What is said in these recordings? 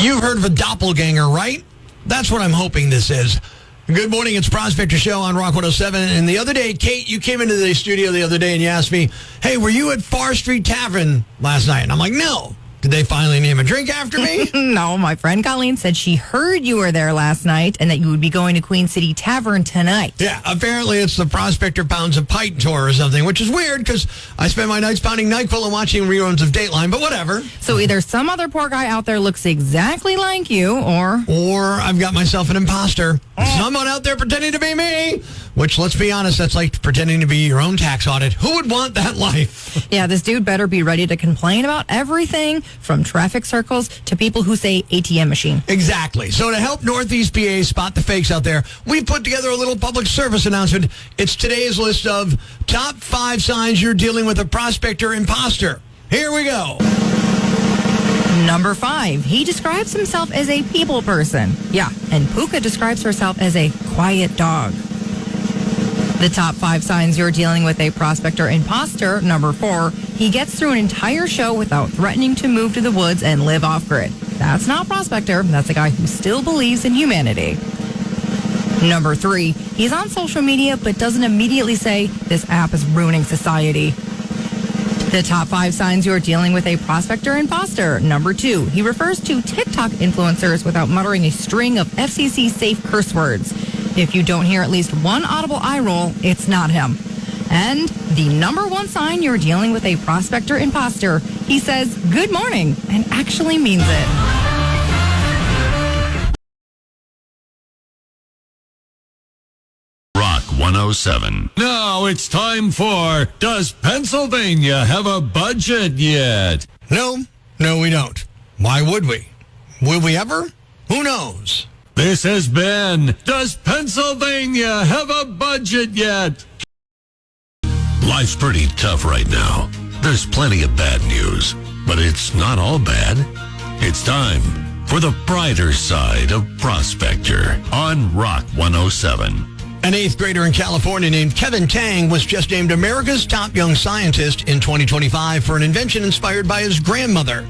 You've heard of a doppelganger, right? That's what I'm hoping this is. Good morning, it's Prospector Show on Rock 107. And the other day, Kate, you came into the studio the other day and you asked me, hey, were you at Far Street Tavern last night? And I'm like, no. Did they finally name a drink after me? No, my friend Colleen said she heard you were there last night and that you would be going to Queen City Tavern tonight. Yeah, apparently it's the Prospector Pounds of Pint tour or something, which is weird because I spend my nights pounding NyQuil and watching reruns of Dateline, but whatever. So either some other poor guy out there looks exactly like you, or I've got myself an imposter. Someone out there pretending to be me, which, let's be honest, that's like pretending to be your own tax audit. Who would want that life? Yeah, this dude better be ready to complain about everything from traffic circles to people who say ATM machine. Exactly. So to help Northeast PA spot the fakes out there, we put together a little public service announcement. It's today's list of top 5 signs you're dealing with a prospector imposter. Here we go. Number 5, he describes himself as a people person. Yeah, and Puka describes herself as a quiet dog. The top 5 signs you're dealing with a prospector imposter. Number 4, he gets through an entire show without threatening to move to the woods and live off-grid. That's not prospector. That's a guy who still believes in humanity. Number 3, he's on social media but doesn't immediately say, this app is ruining society. The top 5 signs you're dealing with a prospector imposter. Number 2, he refers to TikTok influencers without muttering a string of FCC-safe curse words. If you don't hear at least one audible eye roll, it's not him. And the number 1 sign you're dealing with a prospector imposter, he says good morning and actually means it. Rock 107. Now it's time for Does Pennsylvania Have a Budget Yet? No, we don't. Why would we? Will we ever? Who knows? This has been Does Pennsylvania Have a Budget Yet? Life's pretty tough right now. There's plenty of bad news, but it's not all bad. It's time for the brighter side of Prospector on Rock 107. An 8th grader in California named Kevin Tang was just named America's top young scientist in 2025 for an invention inspired by his grandmother.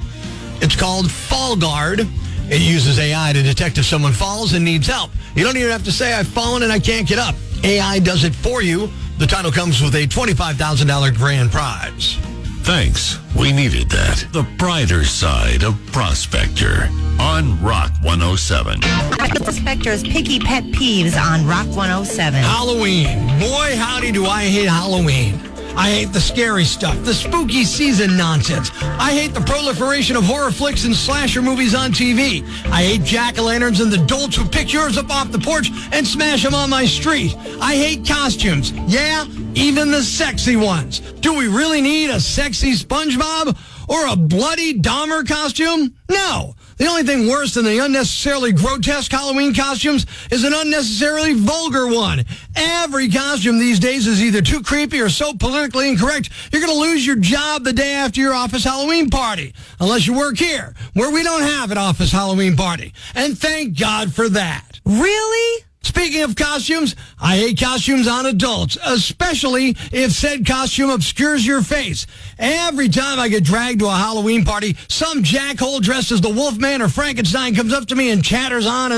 It's called Fall Guard. It uses AI to detect if someone falls and needs help. You don't even have to say, I've fallen and I can't get up. AI does it for you. The title comes with a $25,000 grand prize. Thanks. We needed that. The brighter side of Prospector on Rock 107. Prospector's picky pet peeves on Rock 107. Halloween. Boy, howdy do I hate Halloween. I hate the scary stuff, the spooky season nonsense. I hate the proliferation of horror flicks and slasher movies on TV. I hate jack-o'-lanterns and the dolts who pick yours up off the porch and smash them on my street. I hate costumes. Yeah, even the sexy ones. Do we really need a sexy SpongeBob or a bloody Dahmer costume? No. The only thing worse than the unnecessarily grotesque Halloween costumes is an unnecessarily vulgar one. Every costume these days is either too creepy or so politically incorrect, you're going to lose your job the day after your office Halloween party. Unless you work here, where we don't have an office Halloween party. And thank God for that. Really? Speaking of costumes, I hate costumes on adults, especially if said costume obscures your face. Every time I get dragged to a Halloween party, some jackhole dressed as the Wolfman or Frankenstein comes up to me and chatters on,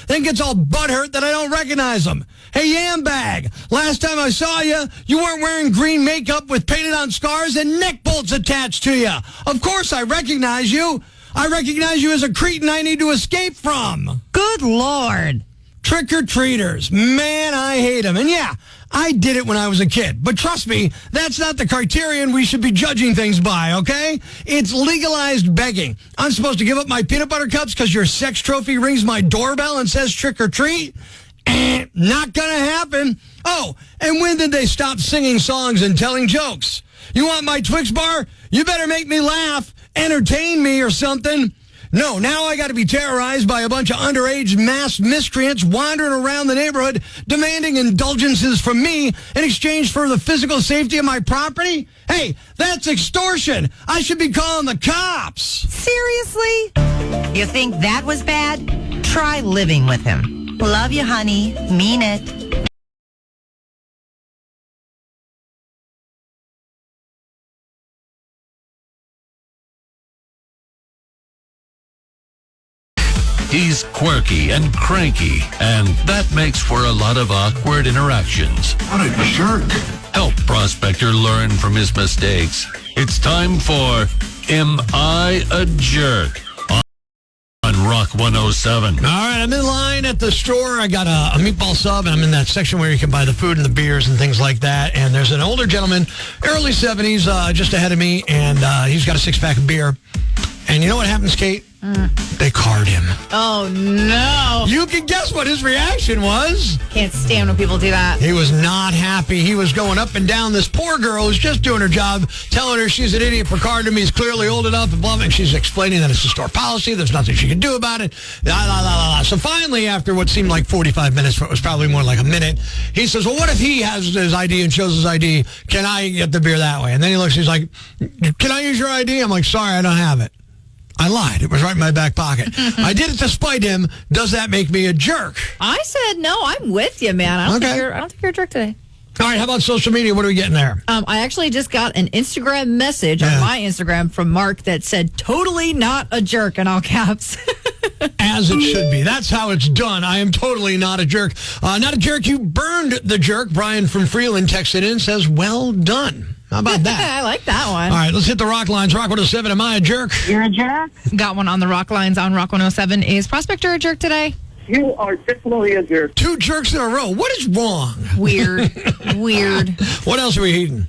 then gets all butthurt that I don't recognize them. Hey, Yambag, last time I saw you, you weren't wearing green makeup with painted on scars and neck bolts attached to you. Of course I recognize you. I recognize you as a cretin I need to escape from. Good Lord. Trick-or-treaters. Man, I hate them. And yeah, I did it when I was a kid. But trust me, that's not the criterion we should be judging things by, okay? It's legalized begging. I'm supposed to give up my peanut butter cups because your sex trophy rings my doorbell and says trick-or-treat? Not gonna happen. Oh, and when did they stop singing songs and telling jokes? You want my Twix bar? You better make me laugh, entertain me or something. No, now I got to be terrorized by a bunch of underage masked miscreants wandering around the neighborhood demanding indulgences from me in exchange for the physical safety of my property? Hey, that's extortion. I should be calling the cops. Seriously? You think that was bad? Try living with him. Love you, honey. Mean it. He's quirky and cranky, and that makes for a lot of awkward interactions. What a jerk. Help Prospector learn from his mistakes. It's time for Am I a Jerk? On Rock 107. All right, I'm in line at the store. I got a meatball sub, and I'm in that section where you can buy the food and the beers and things like that. And there's an older gentleman, early 70s, just ahead of me, and he's got a six-pack of beer. And you know what happens, Kate? They card him. Oh, no. You can guess what his reaction was. Can't stand when people do that. He was not happy. He was going up and down. This poor girl who's just doing her job, telling her she's an idiot for carding him. He's clearly old enough and blah, blah. And she's explaining that it's a store policy. There's nothing she can do about it. La, la, la, la, la. So finally, after what seemed like 45 minutes, but it was probably more like a minute, he says, well, what if he has his ID and shows his ID? Can I get the beer that way? And then he looks, he's like, can I use your ID? I'm like, sorry, I don't have it. I lied. It was right in my back pocket. I did it to spite him. Does that make me a jerk? I said, no, I'm with you, man. I don't think you're a jerk today. All right, how about social media? What are we getting there? I actually just got an Instagram message on my Instagram from Mark that said, totally not a jerk in all caps. As it should be. That's how it's done. I am totally not a jerk. Not a jerk. You burned the jerk. Brian from Freeland texted in, says, well done. How about that? I like that one. All right, let's hit the rock lines. Rock 107, am I a jerk? You're a jerk. Got one on the rock lines on Rock 107. Is Prospector a jerk today? You are definitely a jerk. 2 jerks in a row. What is wrong? Weird. Weird. What else are we eating?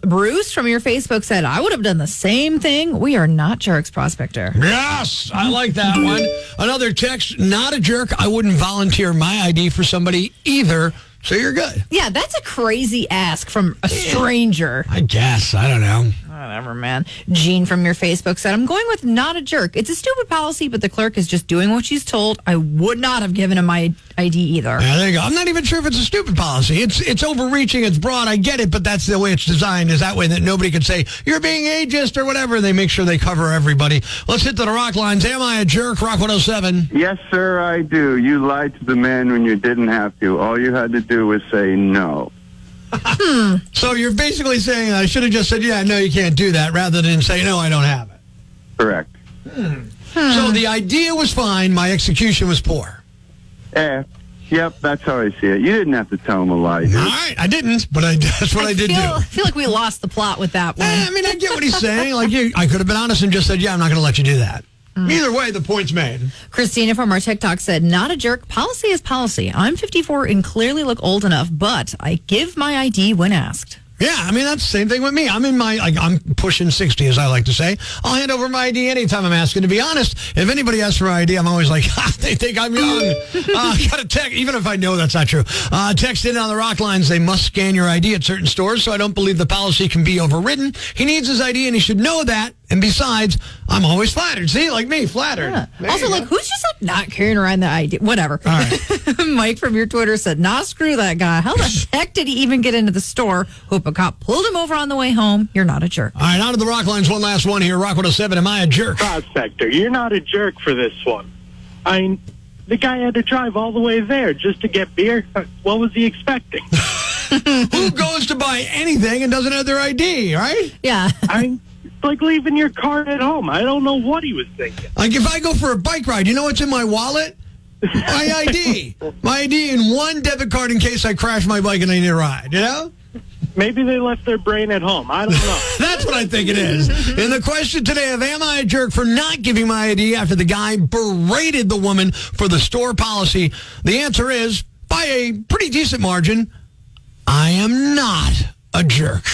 Bruce from your Facebook said, I would have done the same thing. We are not jerks, Prospector. Yes, I like that one. Another text, not a jerk. I wouldn't volunteer my ID for somebody either. So you're good. Yeah, that's a crazy ask from a stranger. I guess. I don't know. Whatever, man. Jean from your Facebook said, I'm going with not a jerk. It's a stupid policy, but the clerk is just doing what she's told. I would not have given him my ID either. Yeah, there you go. I'm not even sure if it's a stupid policy. It's overreaching. It's broad. I get it, but that's the way it's designed, is that way that nobody can say, you're being ageist or whatever. They make sure they cover everybody. Let's hit to the rock lines. Am I a jerk? Rock 107. Yes, sir, I do. You lied to the man when you didn't have to. All you had to do was say no. So you're basically saying I should have just said, yeah, no, you can't do that, rather than say, no, I don't have it. Correct. So the idea was fine. My execution was poor. Yep, that's how I see it. You didn't have to tell him a lie, dude. All right, I didn't, but that's what I did do. I feel like we lost the plot with that one. I mean, I get what he's saying. Like, I could have been honest and just said, yeah, I'm not going to let you do that. Either way, the point's made. Christina from our TikTok said, not a jerk. Policy is policy. I'm 54 and clearly look old enough, but I give my ID when asked. Yeah, I mean, that's the same thing with me. I'm pushing 60, as I like to say. I'll hand over my ID anytime I'm asking. To be honest, if anybody asks for ID, I'm always like, they think I'm young. Got a text, even if I know that's not true. Text in on the rock lines. They must scan your ID at certain stores, so I don't believe the policy can be overridden. He needs his ID, and he should know that. And besides, I'm always flattered. See, like me, flattered. Yeah. Also, like, who's just like not carrying around the ID? Whatever. All right. Mike from your Twitter said, nah, screw that guy. How the heck did he even get into the store? Hope a cop pulled him over on the way home. You're not a jerk. All right, out of the rock lines, one last one here. Rock 107, am I a jerk? Prospector, you're not a jerk for this one. The guy had to drive all the way there just to get beer. What was he expecting? Who goes to buy anything and doesn't have their ID, right? Yeah. Like leaving your car at home. I don't know what he was thinking. Like if I go for a bike ride, you know what's in my wallet? My ID. My ID and one debit card in case I crash my bike and I need a ride, you know? Maybe they left their brain at home. I don't know. That's what I think it is. And the question today of am I a jerk for not giving my ID after the guy berated the woman for the store policy? The answer is, by a pretty decent margin, I am not a jerk.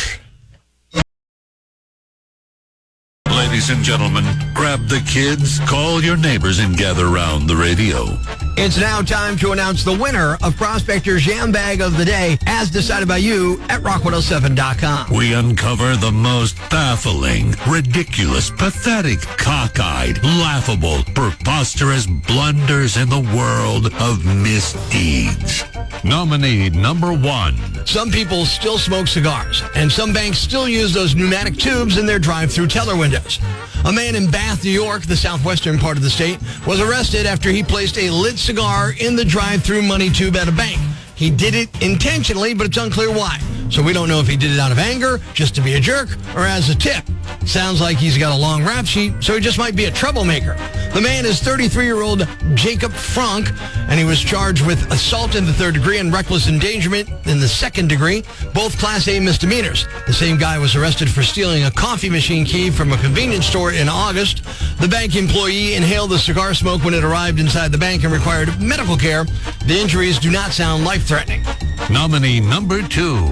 Ladies and gentlemen, grab the kids, call your neighbors, and gather around the radio. It's now time to announce the winner of Prospector's Jam Bag of the Day, as decided by you at rock107.com. We uncover the most baffling, ridiculous, pathetic, cockeyed, laughable, preposterous blunders in the world of misdeeds. Nominee number 1. Some people still smoke cigars, and some banks still use those pneumatic tubes in their drive-through teller windows. A man in Bath, New York, the southwestern part of the state, was arrested after he placed a lit cigar in the drive-through money tube at a bank. He did it intentionally, but it's unclear why. So we don't know if he did it out of anger, just to be a jerk, or as a tip. Sounds like he's got a long rap sheet, so he just might be a troublemaker. The man is 33-year-old Jacob Frank, and he was charged with assault in the 3rd degree and reckless endangerment in the 2nd degree, both Class A misdemeanors. The same guy was arrested for stealing a coffee machine key from a convenience store in August. The bank employee inhaled the cigar smoke when it arrived inside the bank and required medical care. The injuries do not sound life-threatening. Nominee number 2.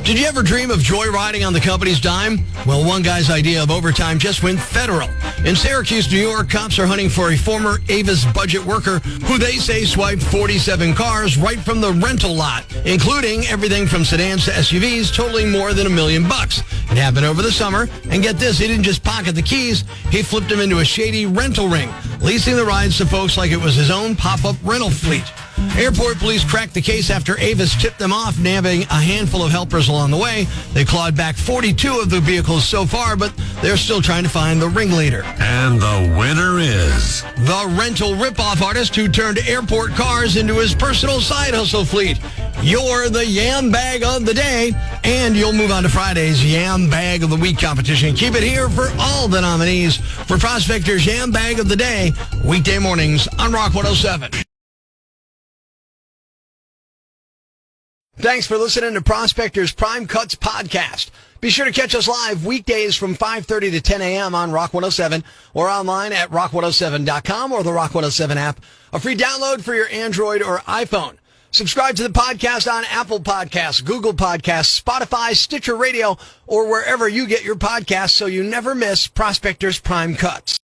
Did you ever dream of joyriding on the company's dime? Well, one guy's idea of overtime just went federal. In Syracuse, New York, cops are hunting for a former Avis budget worker who they say swiped 47 cars right from the rental lot, including everything from sedans to SUVs, totaling more than $1 million. It happened over the summer, and get this, he didn't just pocket the keys, he flipped them into a shady rental ring, leasing the rides to folks like it was his own pop-up rental fleet. Airport police cracked the case after Avis tipped them off, nabbing a handful of helpers along the way. They clawed back 42 of the vehicles so far, but they're still trying to find the ringleader. And the winner is the rental ripoff artist who turned airport cars into his personal side hustle fleet. You're the Yam Bag of the Day, and you'll move on to Friday's Yam Bag of the Week competition. Keep it here for all the nominees for Prospector's Yam Bag of the Day, weekday mornings on Rock 107. Thanks for listening to Prospector's Prime Cuts podcast. Be sure to catch us live weekdays from 5:30 to 10 a.m. on Rock 107 or online at rock107.com or the Rock 107 app, a free download for your Android or iPhone. Subscribe to the podcast on Apple Podcasts, Google Podcasts, Spotify, Stitcher Radio, or wherever you get your podcasts so you never miss Prospector's Prime Cuts.